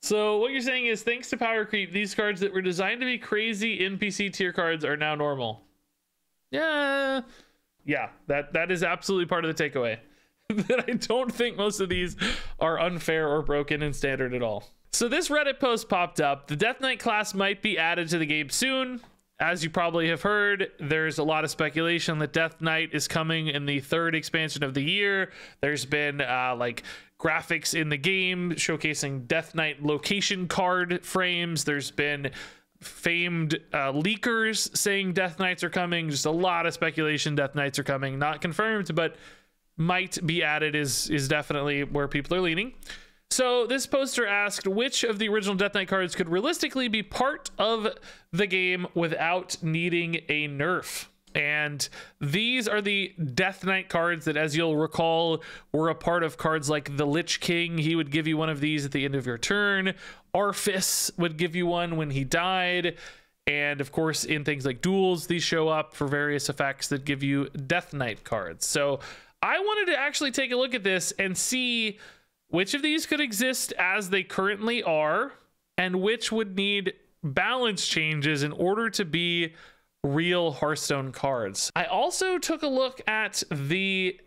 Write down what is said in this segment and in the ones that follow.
So what you're saying is, thanks to power creep, these cards that were designed to be crazy NPC tier cards are now normal. Yeah, that is absolutely part of the takeaway. That I don't think most of these are unfair or broken in standard at all. So this Reddit post popped up. The Death Knight class might be added to the game soon. As you probably have heard, there's a lot of speculation that Death Knight is coming in the 3rd expansion of the year. There's been like graphics in the game showcasing Death Knight location card frames. There's been famed leakers saying Death Knights are coming. Just a lot of speculation Death Knights are coming. Not confirmed, but might be added is definitely where people are leaning. So this poster asked which of the original Death Knight cards could realistically be part of the game without needing a nerf. And these are the Death Knight cards that, as you'll recall, were a part of cards like the Lich King. He would give you one of these at the end of your turn. Arfis would give you one when he died. And of course, in things like duels, these show up for various effects that give you Death Knight cards. So I wanted to actually take a look at this and see which of these could exist as they currently are, and which would need balance changes in order to be real Hearthstone cards. I also took a look at the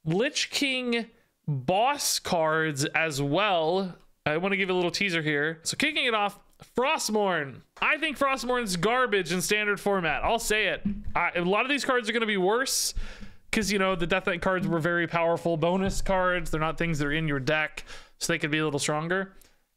Lich King boss cards as well. I want to give a little teaser here. So kicking it off, Frostmourne. I think Frostmourne's garbage in standard format. I'll say it. A lot of these cards are going to be worse, because, you know, the Death Knight cards were very powerful bonus cards. They're not things that are in your deck, so they could be a little stronger.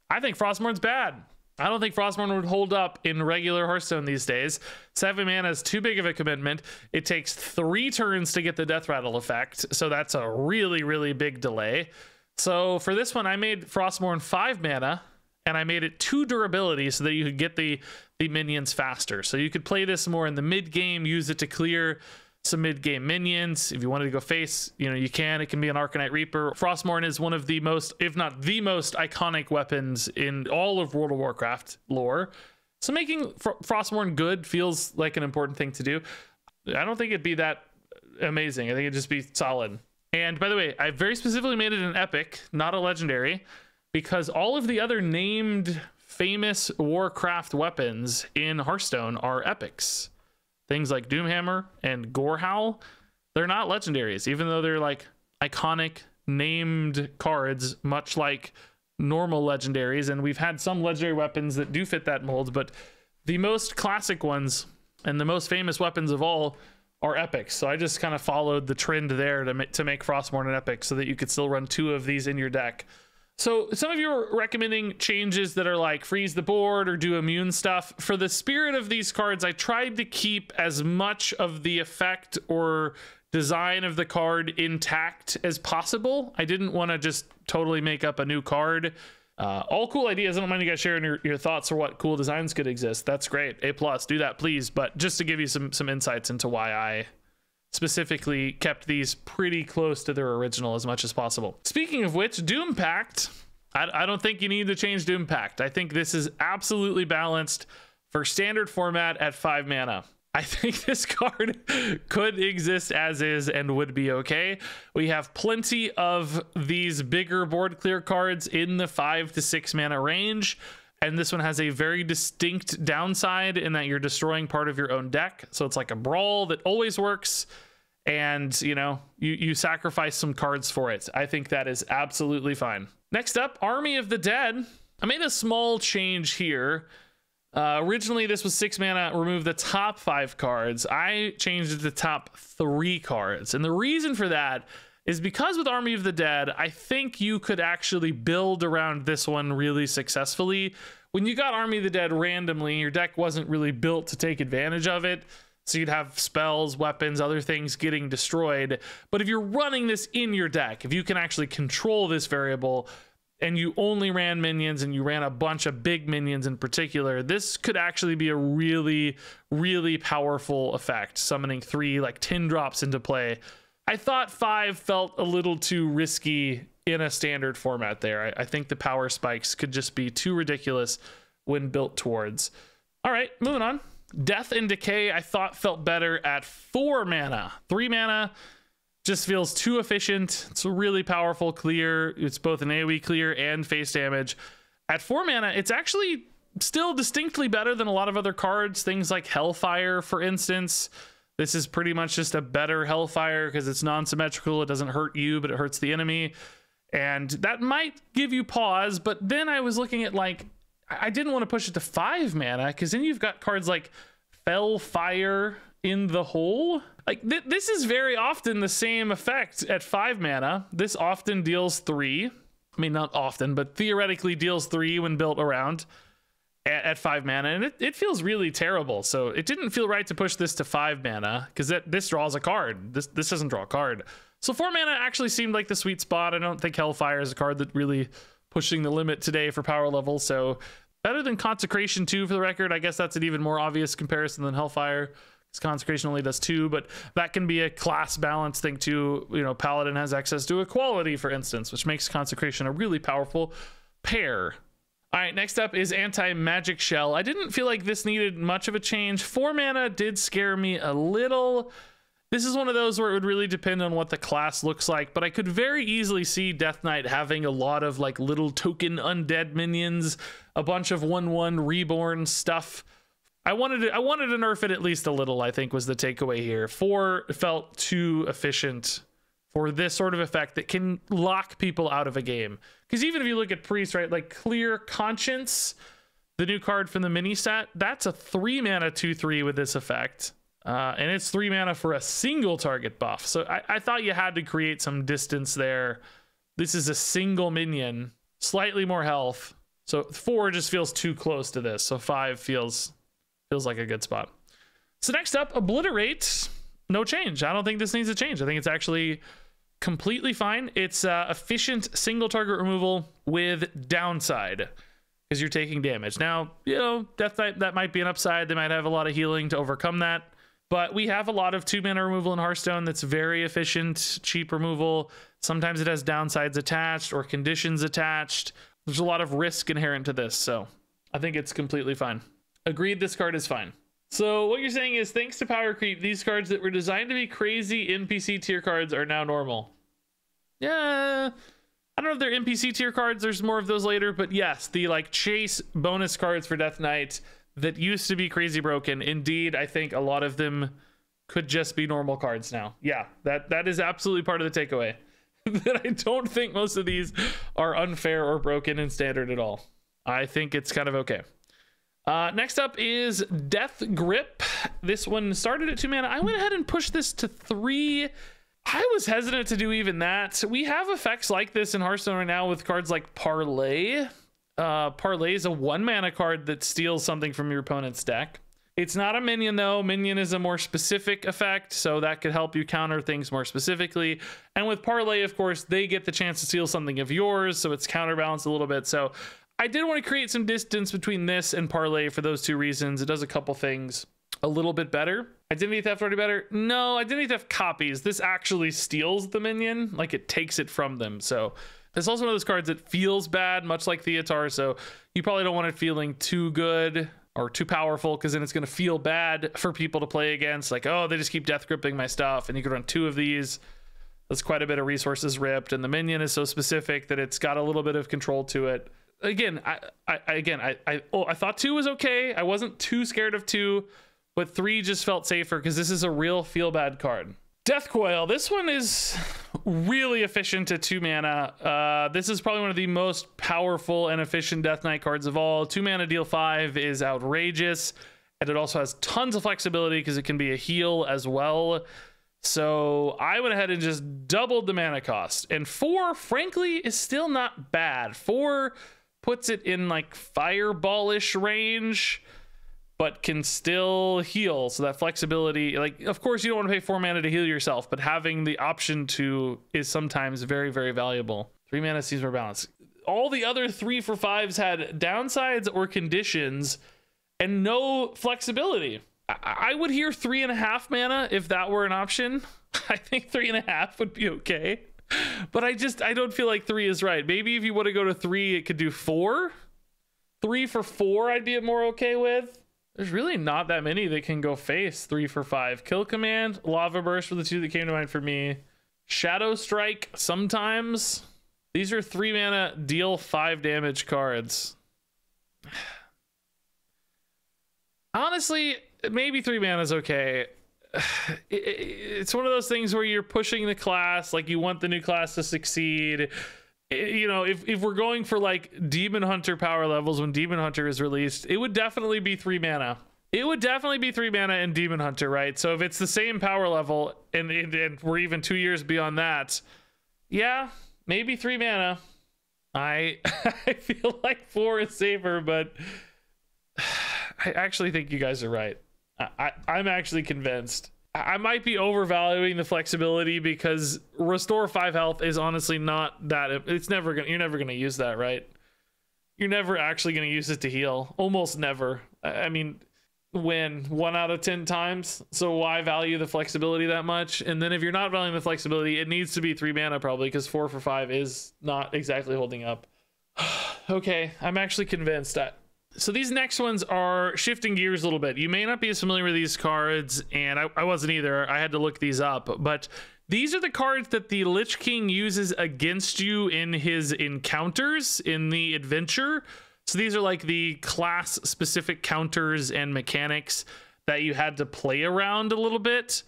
I think Frostmourne's bad. I don't think Frostmourne would hold up in regular Hearthstone these days. 7 mana is too big of a commitment. It takes 3 turns to get the Death Rattle effect, so that's a really, really big delay. So for this one, I made Frostmourne 5 mana, and I made it 2 durability so that you could get the minions faster. So you could play this more in the mid-game, use it to clear some mid-game minions. If you wanted to go face, you know, you can. It can be an Arcanite Reaper. Frostmourne is one of the most, if not the most, iconic weapons in all of World of Warcraft lore. So making Frostmourne good feels like an important thing to do. I don't think it'd be that amazing. I think it'd just be solid. And by the way, I very specifically made it an epic, not a legendary, because all of the other named famous Warcraft weapons in Hearthstone are epics. Things like Doomhammer and Gorehowl, they're not legendaries, even though they're like iconic named cards, much like normal legendaries. And we've had some legendary weapons that do fit that mold, but the most classic ones and the most famous weapons of all are epics. So I just kind of followed the trend there to make Frostmourne an epic so that you could still run 2 of these in your deck. So some of you are recommending changes that are like freeze the board or do immune stuff. For the spirit of these cards, I tried to keep as much of the effect or design of the card intact as possible. I didn't want to just totally make up a new card. All cool ideas. I don't mind you guys sharing your thoughts or what cool designs could exist. That's great. A+, do that please. But just to give you some insights into why I specifically kept these pretty close to their original as much as possible. Speaking of which, Doom Pact, I don't think you need to change Doom Pact. I think this is absolutely balanced for standard format at 5 mana. I think this card could exist as is and would be okay. We have plenty of these bigger board clear cards in the 5 to 6 mana range. And this one has a very distinct downside in that you're destroying part of your own deck. So it's like a brawl that always works. And, you know, you sacrifice some cards for it. I think that is absolutely fine. Next up, Army of the Dead. I made a small change here. Originally, this was 6 mana, remove the top 5 cards. I changed it to top 3 cards. And the reason for that is because with Army of the Dead, I think you could actually build around this one really successfully. When you got Army of the Dead randomly, your deck wasn't really built to take advantage of it. So you'd have spells, weapons, other things getting destroyed. But if you're running this in your deck, if you can actually control this variable and you only ran minions and you ran a bunch of big minions in particular, this could actually be a really, really powerful effect, summoning 3 like 10 drops into play. I thought 5 felt a little too risky in a standard format there. I think the power spikes could just be too ridiculous when built towards. All right, moving on. Death and Decay, I thought felt better at 4 mana. 3 mana just feels too efficient. It's a really powerful clear. It's both an AoE clear and face damage. At 4 mana, it's actually still distinctly better than a lot of other cards. Things like Hellfire, for instance. This is pretty much just a better Hellfire because it's non-symmetrical. It doesn't hurt you, but it hurts the enemy. And that might give you pause, but then I was looking at, like, I didn't want to push it to 5 mana because then you've got cards like Fellfire in the hole. Like, this is very often the same effect at 5 mana. This often deals 3. I mean, not often, but theoretically deals 3 when built around at 5 mana, and it feels really terrible. So it didn't feel right to push this to 5 mana because this draws a card. This doesn't draw a card. So 4 mana actually seemed like the sweet spot. I don't think Hellfire is a card that really pushing the limit today for power level. So better than Consecration 2 for the record. I guess that's an even more obvious comparison than Hellfire. Consecration only does 2, but that can be a class balance thing too. You know, Paladin has access to Equality, for instance, which makes Consecration a really powerful pair. All right, next up is Anti-Magic Shell. I didn't feel like this needed much of a change. 4 mana did scare me a little. This is one of those where it would really depend on what the class looks like, but I could very easily see Death Knight having a lot of like little token undead minions, a bunch of 1/1 reborn stuff. I wanted to nerf it at least a little, I think, was the takeaway here. 4 felt too efficient for this sort of effect that can lock people out of a game. Because even if you look at Priest, right, like Clear Conscience, the new card from the mini set, that's a 3 mana 2/3 with this effect. And it's 3 mana for a single target buff. So I thought you had to create some distance there. This is a single minion, slightly more health. So 4 just feels too close to this. So 5 feels like a good spot. So next up, Obliterate. No change. I don't think this needs a change. I think it's actually completely fine. It's efficient single target removal with downside because you're taking damage. Now, you know, Death Knight, that might be an upside. They might have a lot of healing to overcome that. But we have a lot of 2 mana removal in Hearthstone that's very efficient, cheap removal. Sometimes it has downsides attached or conditions attached. There's a lot of risk inherent to this, so I think it's completely fine. Agreed, this card is fine. So what you're saying is, thanks to power creep, these cards that were designed to be crazy NPC tier cards are now normal. Yeah, I don't know if they're NPC tier cards. There's more of those later, but yes, the like chase bonus cards for Death Knight that used to be crazy broken. Indeed, I think a lot of them could just be normal cards now. Yeah, that is absolutely part of the takeaway. That I don't think most of these are unfair or broken in standard at all. I think it's kind of okay. Next up is Death Grip. This one started at 2 mana. I went ahead and pushed this to 3. I was hesitant to do even that. We have effects like this in Hearthstone right now with cards like Parlay. Parlay is a 1 mana card that steals something from your opponent's deck. It's not a minion though. Minion is a more specific effect, so that could help you counter things more specifically. And with Parlay, of course, they get the chance to steal something of yours, so it's counterbalanced a little bit. So I did want to create some distance between this and Parlay for those 2 reasons. It does a couple things a little bit better. Identity Theft already better? No, Identity Theft copies. This actually steals the minion, like it takes it from them. So it's also one of those cards that feels bad, much like Theatar. So you probably don't want it feeling too good or too powerful, because then it's going to feel bad for people to play against. Like, oh, they just keep death gripping my stuff, and you could run 2 of these. That's quite a bit of resources ripped, and the minion is so specific that it's got a little bit of control to it. Again, I thought 2 was okay. I wasn't too scared of 2, but 3 just felt safer because this is a real feel bad card. Death Coil. This one is really efficient at 2 mana. This is probably one of the most powerful and efficient Death Knight cards of all. 2 mana deal 5 is outrageous, and it also has tons of flexibility because it can be a heal as well. So I went ahead and just doubled the mana cost, and 4 frankly is still not bad. 4 puts it in like fireballish range, but can still heal. So that flexibility, like, of course you don't want to pay 4 mana to heal yourself, but having the option to is sometimes very, very valuable. 3 mana seems more balanced. All the other 3 for 5s had downsides or conditions and no flexibility. I would hear 3.5 mana if that were an option. I think 3.5 would be okay, but I don't feel like 3 is right. Maybe if you want to go to 3, it could do 4. 3 for 4 I'd be more okay with. There's really not that many that can go face 3 for 5. Kill Command, Lava Burst were the 2 that came to mind for me. Shadow Strike sometimes. These are 3 mana deal 5 damage cards. Honestly, maybe 3 mana is okay. It's one of those things where you're pushing the class, like you want the new class to succeed. You know, if we're going for like Demon Hunter power levels when Demon Hunter is released, it would definitely be 3 mana. It would definitely be 3 mana in Demon Hunter, right? So if it's the same power level and we're even 2 years beyond that, yeah, maybe 3 mana. I feel like 4 is safer, but I actually think you guys are right. I'm actually convinced. I might be overvaluing the flexibility because restore 5 health is honestly not that. You're never gonna use that, right? You're never actually gonna use it to heal. Almost never. I mean, when 1 out of 10 times. So why value the flexibility that much? And then if you're not valuing the flexibility, it needs to be 3 mana probably, because 4 for 5 is not exactly holding up. Okay, I'm actually convinced. So these next ones are shifting gears a little bit. You may not be as familiar with these cards, and I wasn't either. I had to look these up, but these are the cards that the Lich King uses against you in his encounters in the adventure. So these are like the class specific counters and mechanics that you had to play around a little bit.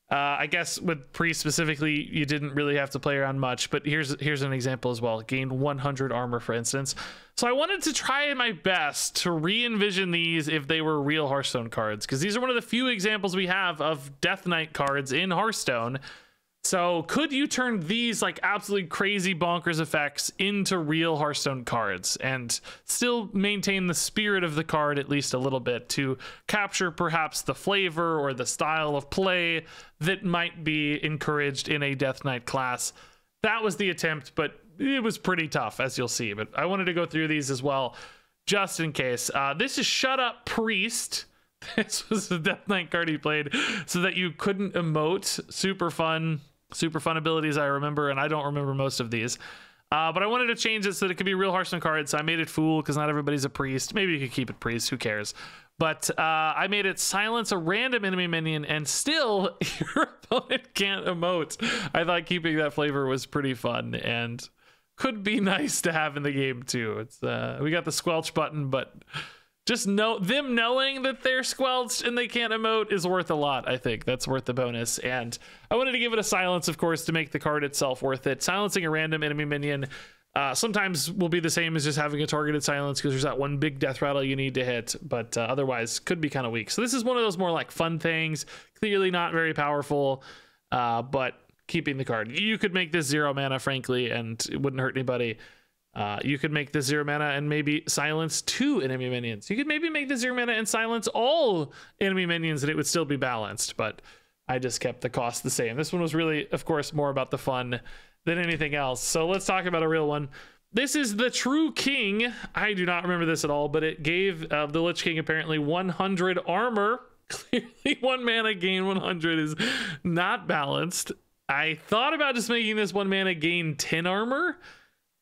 I guess with Priest specifically, you didn't really have to play around much, but here's an example as well. Gained 100 armor, for instance. So I wanted to try my best to re-envision these if they were real Hearthstone cards, because these are one of the few examples we have of Death Knight cards in Hearthstone. So could you turn these like absolutely crazy bonkers effects into real Hearthstone cards and still maintain the spirit of the card at least a little bit to capture perhaps the flavor or the style of play that might be encouraged in a Death Knight class? That was the attempt, but it was pretty tough, as you'll see. But I wanted to go through these as well, just in case. This is Shut Up Priest. This was the Death Knight card he played so that you couldn't emote. Super fun abilities, I remember, and I don't remember most of these. But I wanted to change it so that it could be real Hearthstone cards, so I made it Fool, because not everybody's a Priest. Maybe you could keep it Priest, who cares? But I made it Silence a random enemy minion, and still, your opponent can't emote. I thought keeping that flavor was pretty fun, and could be nice to have in the game, too. It's we got the squelch button, but just them knowing that they're squelched and they can't emote is worth a lot. I think that's worth the bonus. And I wanted to give it a silence, of course, to make the card itself worth it. Silencing a random enemy minion sometimes will be the same as just having a targeted silence, because there's that one big death rattle you need to hit, but otherwise could be kind of weak. So this is one of those more like fun things, clearly not very powerful, but keeping the card. You could make this 0 mana, frankly, and it wouldn't hurt anybody. You could make this 0 mana and maybe silence 2 enemy minions. You could maybe make this 0 mana and silence all enemy minions and it would still be balanced, but I just kept the cost the same. This one was really, of course, more about the fun than anything else. So let's talk about a real one. This is the True King. I do not remember this at all, but it gave the Lich King apparently 100 armor. Clearly 1 mana gain 100 is not balanced. I thought about just making this 1 mana gain 10 armor,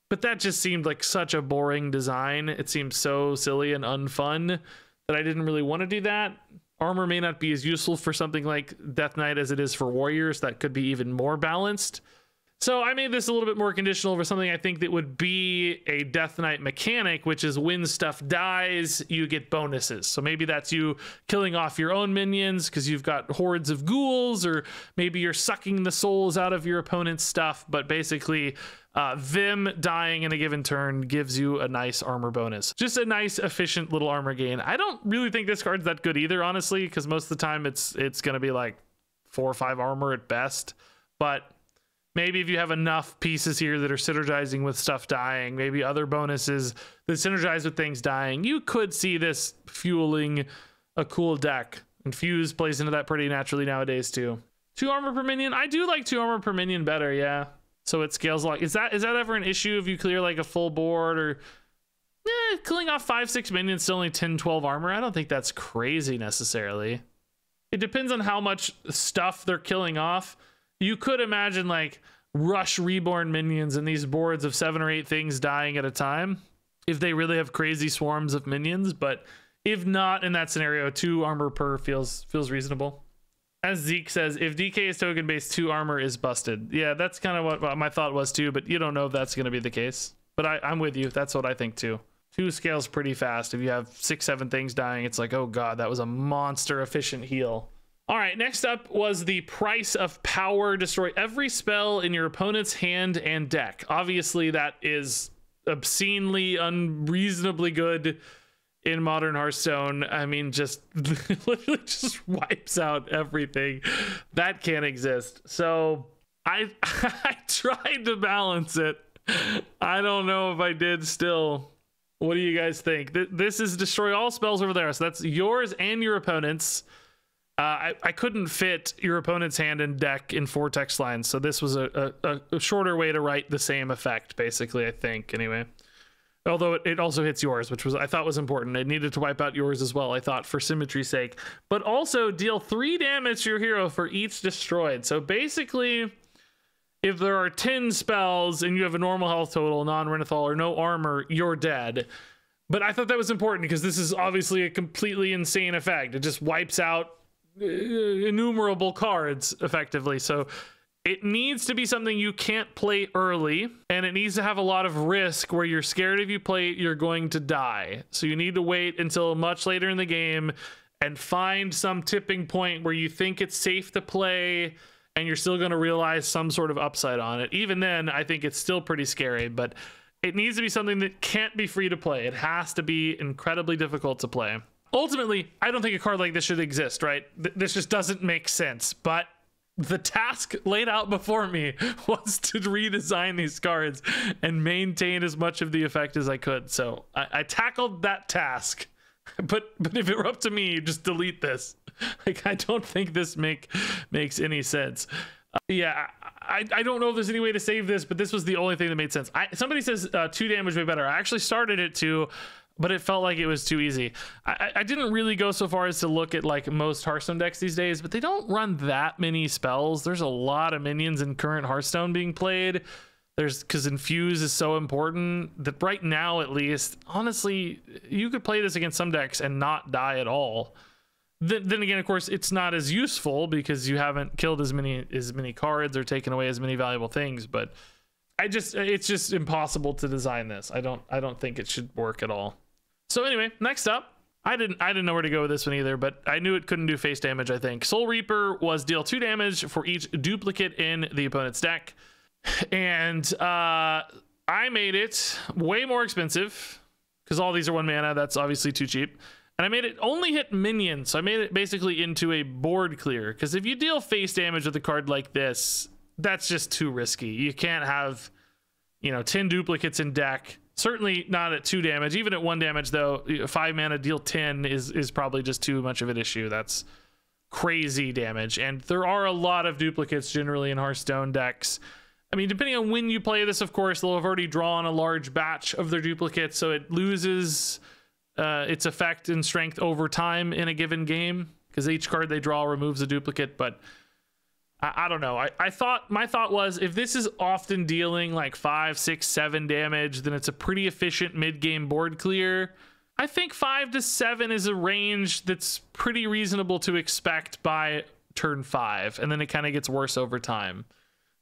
but that just seemed like such a boring design. It seemed so silly and unfun that I didn't really want to do that. Armor may not be as useful for something like Death Knight as it is for warriors. That could be even more balanced. So I made this a little bit more conditional for something I think that would be a Death Knight mechanic, which is when stuff dies, you get bonuses. So maybe that's you killing off your own minions because you've got hordes of ghouls, or maybe you're sucking the souls out of your opponent's stuff. But basically, them dying in a given turn gives you a nice armor bonus. Just a nice, efficient little armor gain. I don't really think this card's that good either, honestly, because most of the time it's going to be like 4 or 5 armor at best. But maybe if you have enough pieces here that are synergizing with stuff dying, maybe other bonuses that synergize with things dying, you could see this fueling a cool deck. And Fuse plays into that pretty naturally nowadays too. 2 armor per minion. I do like 2 armor per minion better, yeah. So it scales a lot. Is that ever an issue if you clear like a full board, or killing off 5-6 minions still only 10-12 armor? I don't think that's crazy necessarily. It depends on how much stuff they're killing off. You could imagine like rush reborn minions in these boards of 7 or 8 things dying at a time if they really have crazy swarms of minions. But if not, in that scenario, 2 armor per feels reasonable. As Zeke says, if DK is token based, 2 armor is busted. Yeah, that's kind of what my thought was too, but you don't know if that's going to be the case. But I'm with you. That's what I think too. 2 scales pretty fast. If you have 6, 7 things dying, it's like, oh god, that was a monster efficient heal. All right, next up was the price of power. Destroy every spell in your opponent's hand and deck. Obviously, that is obscenely, unreasonably good in modern Hearthstone. I mean, just literally just wipes out everything. That can't exist. So I tried to balance it. I don't know if I did still. What do you guys think? This is destroy all spells over there. So that's yours and your opponent's. I couldn't fit your opponent's hand and deck in 4 text lines. So this was a shorter way to write the same effect, basically, I think, anyway. Although it also hits yours, which was I thought was important. It needed to wipe out yours as well, I thought, for symmetry's sake. But also deal 3 damage to your hero for each destroyed. So basically, if there are 10 spells and you have a normal health total, non-Renathal, or no armor, you're dead. But I thought that was important because this is obviously a completely insane effect. It just wipes out innumerable cards, effectively. So it needs to be something you can't play early, and it needs to have a lot of risk where you're scared if you play it, you're going to die. So you need to wait until much later in the game and find some tipping point where you think it's safe to play and you're still going to realize some sort of upside on it. Even then, I think it's still pretty scary, but it needs to be something that can't be free to play. It has to be incredibly difficult to play. Ultimately, I don't think a card like this should exist, right? This just doesn't make sense, but the task laid out before me was to redesign these cards and maintain as much of the effect as I could. So I tackled that task, but if it were up to me, just delete this. Like, I don't think this makes any sense. Yeah, I don't know if there's any way to save this, but this was the only thing that made sense. Somebody says 2 damage way better. I actually started it 2, but it felt like it was too easy. I didn't really go so far as to look at like most Hearthstone decks these days, but they don't run that many spells. There's a lot of minions in current Hearthstone being played. Because Infuse is so important that right now, at least, honestly, you could play this against some decks and not die at all. Then again, of course, it's not as useful because you haven't killed as many cards or taken away as many valuable things. But it's just impossible to design this. I don't think it should work at all. So anyway, next up, I didn't know where to go with this one either, but I knew it couldn't do face damage. I think Soul Reaper was deal 2 damage for each duplicate in the opponent's deck, and I made it way more expensive because all these are 1 mana. That's obviously too cheap. And I made it only hit minions, so I made it basically into a board clear. Because if you deal face damage with a card like this, that's just too risky. You can't have, 10 duplicates in deck. Certainly not at 2 damage. Even at 1 damage, though, 5 mana deal 10 is probably just too much of an issue. That's crazy damage. And there are a lot of duplicates generally in Hearthstone decks. I mean, depending on when you play this, of course, they'll have already drawn a large batch of their duplicates, so it loses its effect and strength over time in a given game because each card they draw removes a duplicate. But I don't know. My thought was, if this is often dealing like 5, 6, 7 damage, then it's a pretty efficient mid-game board clear. I think 5 to 7 is a range that's pretty reasonable to expect by turn 5, and then it kind of gets worse over time.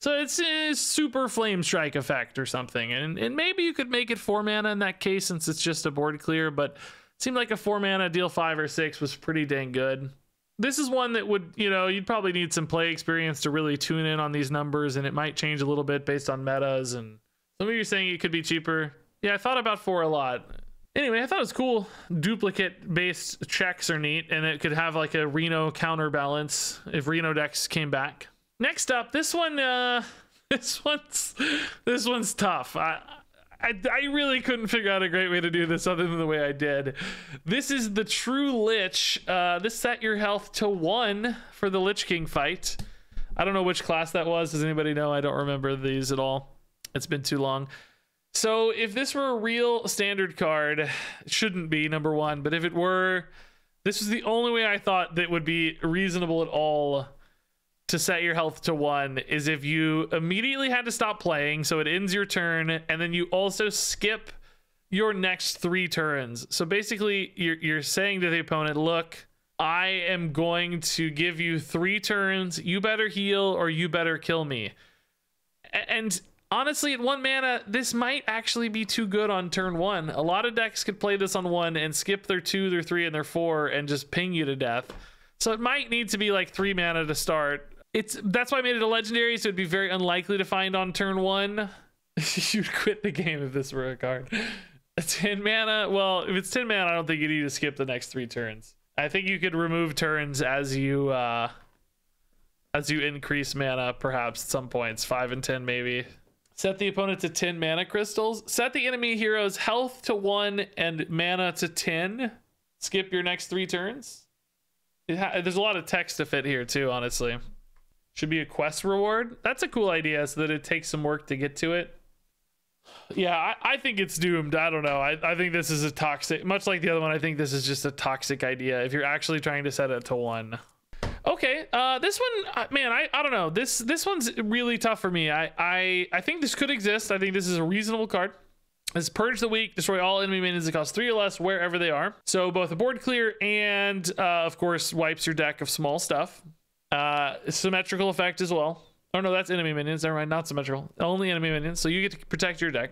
So it's a super flame strike effect or something, and maybe you could make it 4 mana in that case since it's just a board clear, but it seemed like a 4 mana deal 5 or 6 was pretty dang good. This is one that would, you'd probably need some play experience to really tune in on these numbers, and it might change a little bit based on metas, and some of you are saying it could be cheaper. Yeah, I thought about 4 a lot. Anyway, I thought it was cool. Duplicate-based checks are neat, and it could have like a Reno counterbalance if Reno decks came back. Next up, this one, this one's tough. I really couldn't figure out a great way to do this other than the way I did. This is the True Lich. This set your health to 1 for the Lich King fight. I don't know which class that was. Does anybody know? I don't remember these at all. It's been too long. So if this were a real standard card, it shouldn't be, number 1. But if it were, this was the only way I thought that would be reasonable at all to set your health to 1, is if you immediately had to stop playing, so it ends your turn, and then you also skip your next 3 turns. So basically, you're saying to the opponent, look, I am going to give you 3 turns. You better heal or you better kill me. And Honestly, at 1 mana, this might actually be too good on turn 1. A lot of decks could play this on 1 and skip their 2, their 3, and their 4 and just ping you to death. So it might need to be like 3 mana to start. That's why I made it a legendary, so it'd be very unlikely to find on turn 1. You'd quit the game if this were a card. 10 mana? Well, if it's 10 mana, I don't think you need to skip the next 3 turns. I think you could remove turns as you increase mana, perhaps at some points. 5 and 10 maybe. Set the opponent to 10 mana crystals. Set the enemy hero's health to 1 and mana to 10. Skip your next 3 turns. There's a lot of text to fit here too, honestly. Should be a quest reward. That's a cool idea, so that it takes some work to get to it. Yeah, I think it's doomed. I don't know. I think this is a toxic, much like the other one, I think this is just a toxic idea if you're actually trying to set it to 1. Okay, this one, man, I don't know. This one's really tough for me. I think this could exist. I think this is a reasonable card. It's Purge the Weak, destroy all enemy minions that cost 3 or less wherever they are. So both a board clear and, of course, wipes your deck of small stuff. Symmetrical effect as well. Oh no, that's enemy minions. Never mind, not symmetrical. Only enemy minions. So you get to protect your deck.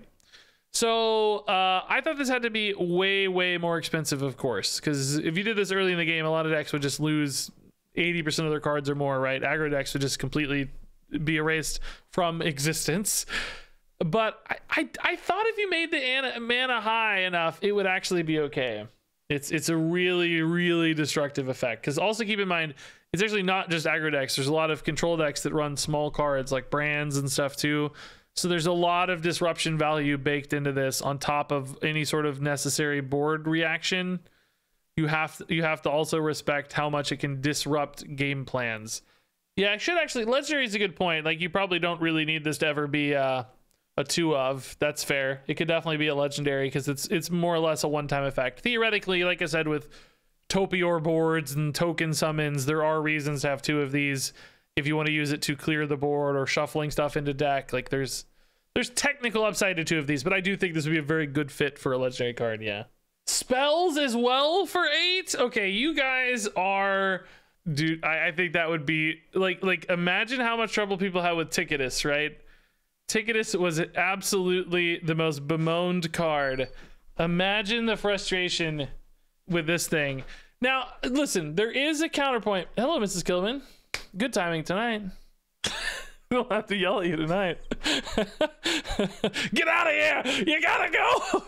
So I thought this had to be way more expensive, of course, because if you did this early in the game, a lot of decks would just lose 80% of their cards or more, right? Aggro decks would just completely be erased from existence. But I thought if you made the mana high enough, it would actually be okay. It's a really destructive effect, because also keep in mind, it's actually not just aggro decks. There's a lot of control decks that run small cards like brands and stuff too. So there's a lot of disruption value baked into this on top of any sort of necessary board reaction. You have to also respect how much it can disrupt game plans. Yeah, I should actually, legendary is a good point. Like, you probably don't really need this to ever be a 2 of. That's fair. It could definitely be a legendary because it's more or less a one-time effect. Theoretically, like I said, with Topior boards and token summons, there are reasons to have 2 of these if you want to use it to clear the board or shuffling stuff into deck. Like, there's technical upside to 2 of these, but I do think this would be a very good fit for a legendary card. Yeah. Spells as well for 8. Okay, you guys are, dude, I think that would be like imagine how much trouble people had with Ticketus, right? Ticketus was absolutely the most bemoaned card. Imagine the frustration with this thing. Now, listen, there is a counterpoint. Hello, Mrs. Killman. Good timing tonight. We'll have to yell at you tonight. Get out of here! You gotta go!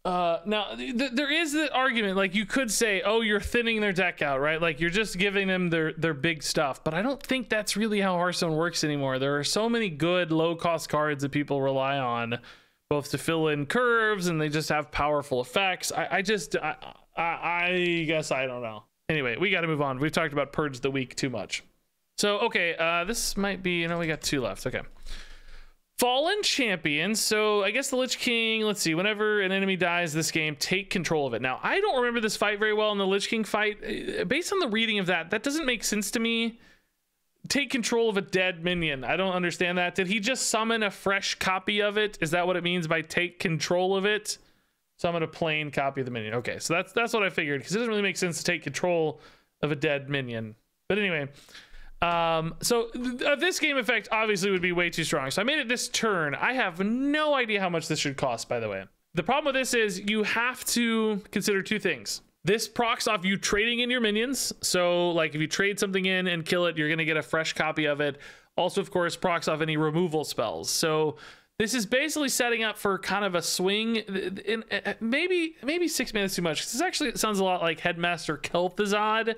Now, there is the argument, like, you could say, oh, you're thinning their deck out, right? Like, you're just giving them their big stuff. But I don't think that's really how Hearthstone works anymore. There are so many good low-cost cards that people rely on, both to fill in curves, and they just have powerful effects. I guess I don't know. Anyway, we got to move on. We've talked about Purge the Weak too much. So, okay, this might be, we got 2 left. Okay. Fallen Champion. So I guess the Lich King, let's see, whenever an enemy dies this game, take control of it. Now, I don't remember this fight very well in the Lich King fight. Based on the reading of that doesn't make sense to me. Take control of a dead minion. I don't understand that. Did he just summon a fresh copy of it? Is that what it means by take control of it? Summon a plain copy of the minion. Okay, so that's what I figured, because it doesn't really make sense to take control of a dead minion. But anyway, so this game effect obviously would be way too strong. So I made it this turn. I have no idea how much this should cost, by the way. The problem with this is you have to consider 2 things. This procs off you trading in your minions. So like if you trade something in and kill it, you're going to get a fresh copy of it. Also, of course, procs off any removal spells. So this is basically setting up for kind of a swing. In maybe 6 mana is too much. This actually sounds a lot like Headmaster Kel'Thuzad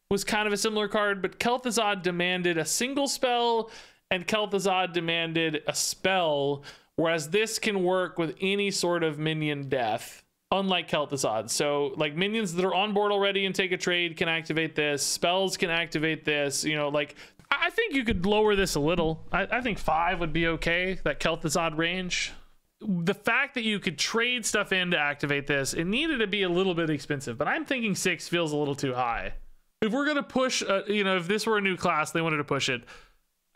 was kind of a similar card, but Kel'Thuzad demanded a single spell and Kel'Thuzad demanded a spell, whereas this can work with any sort of minion death, unlike Kel'Thuzad. So like minions that are on board already and take a trade can activate this, spells can activate this, like I think you could lower this a little. I think 5 would be okay, that Kel'Thuzad range. The fact that you could trade stuff in to activate this, it needed to be a little bit expensive, but I'm thinking 6 feels a little too high. If we're gonna push, if this were a new class, they wanted to push it,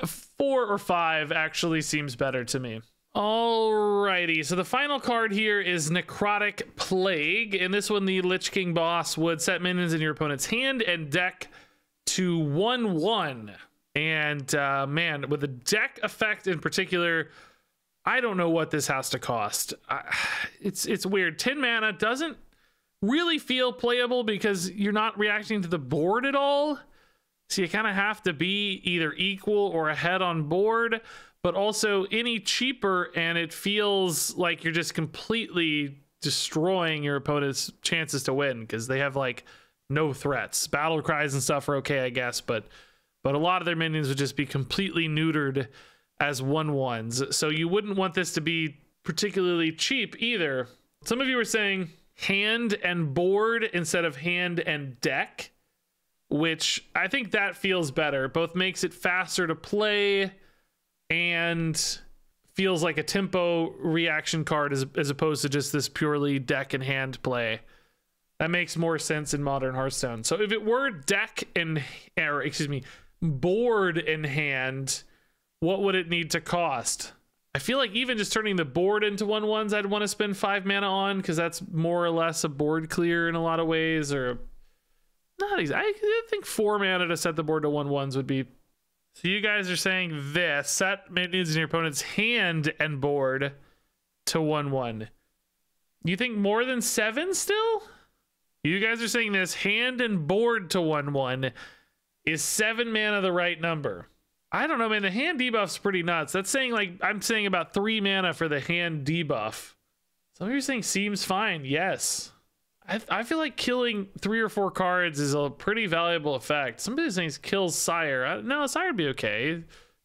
4 or 5 actually seems better to me. Alrighty, so the final card here is Necrotic Plague. In this one, the Lich King boss would set minions in your opponent's hand and deck to 1/1. And man, with the deck effect in particular, I don't know what this has to cost. It's weird. 10 mana doesn't really feel playable because you're not reacting to the board at all. So you kind of have to be either equal or ahead on board, but also any cheaper and it feels like you're just completely destroying your opponent's chances to win because they have like no threats. Battle cries and stuff are okay, I guess, but a lot of their minions would just be completely neutered as 1/1s. So you wouldn't want this to be particularly cheap either. Some of you were saying hand and board instead of hand and deck, which I think that feels better. Both makes it faster to play and feels like a tempo reaction card as opposed to just this purely deck and hand play. That makes more sense in modern Hearthstone. So if it were board in hand, what would it need to cost? I feel like even just turning the board into 1/1s, I'd want to spend 5 mana on because that's more or less a board clear in a lot of ways, or not exactly. I think 4 mana to set the board to 1/1s would be. So you guys are saying this: set minions in your opponent's hand and board to 1/1. You think more than 7 still? You guys are saying this: hand and board to 1/1. Is 7 mana the right number? I don't know, man. The hand debuff's pretty nuts. That's saying like I'm saying about 3 mana for the hand debuff. Some of you are saying seems fine. Yes. I feel like killing 3 or 4 cards is a pretty valuable effect. Somebody saying kills Sire. No, Sire would be okay.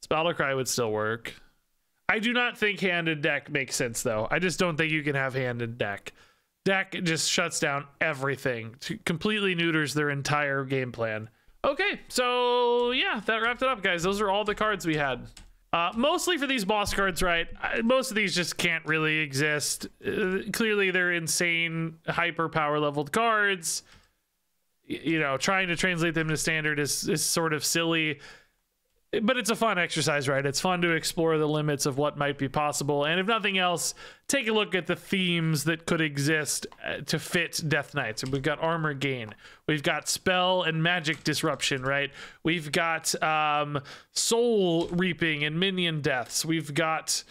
Battle Cry would still work. I do not think hand and deck makes sense though. I just don't think you can have hand and deck. Deck just shuts down everything. Completely neuters their entire game plan. Okay, so yeah, that wrapped it up, guys. Those are all the cards we had. Mostly for these boss cards, right? Most of these just can't really exist. Clearly, they're insane, hyper power leveled cards. You know, trying to translate them to standard is sort of silly. But it's a fun exercise, right? It's fun to explore the limits of what might be possible. And if nothing else, take a look at the themes that could exist to fit Death Knights. We've got armor gain. We've got spell and magic disruption, right? We've got soul reaping and minion deaths. We've got...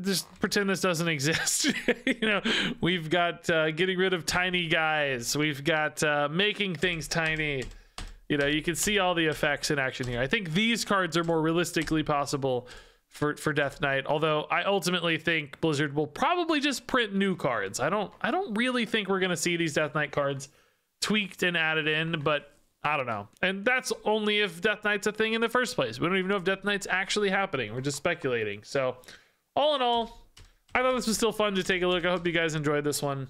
just pretend this doesn't exist. You know, we've got getting rid of tiny guys. We've got making things tiny. You know, you can see all the effects in action here. I think these cards are more realistically possible for Death Knight, although I ultimately think Blizzard will probably just print new cards. I don't really think we're going to see these Death Knight cards tweaked and added in, but I don't know. And that's only if Death Knight's a thing in the first place. We don't even know if Death Knight's actually happening. We're just speculating. So all in all, I thought this was still fun to take a look. I hope you guys enjoyed this one.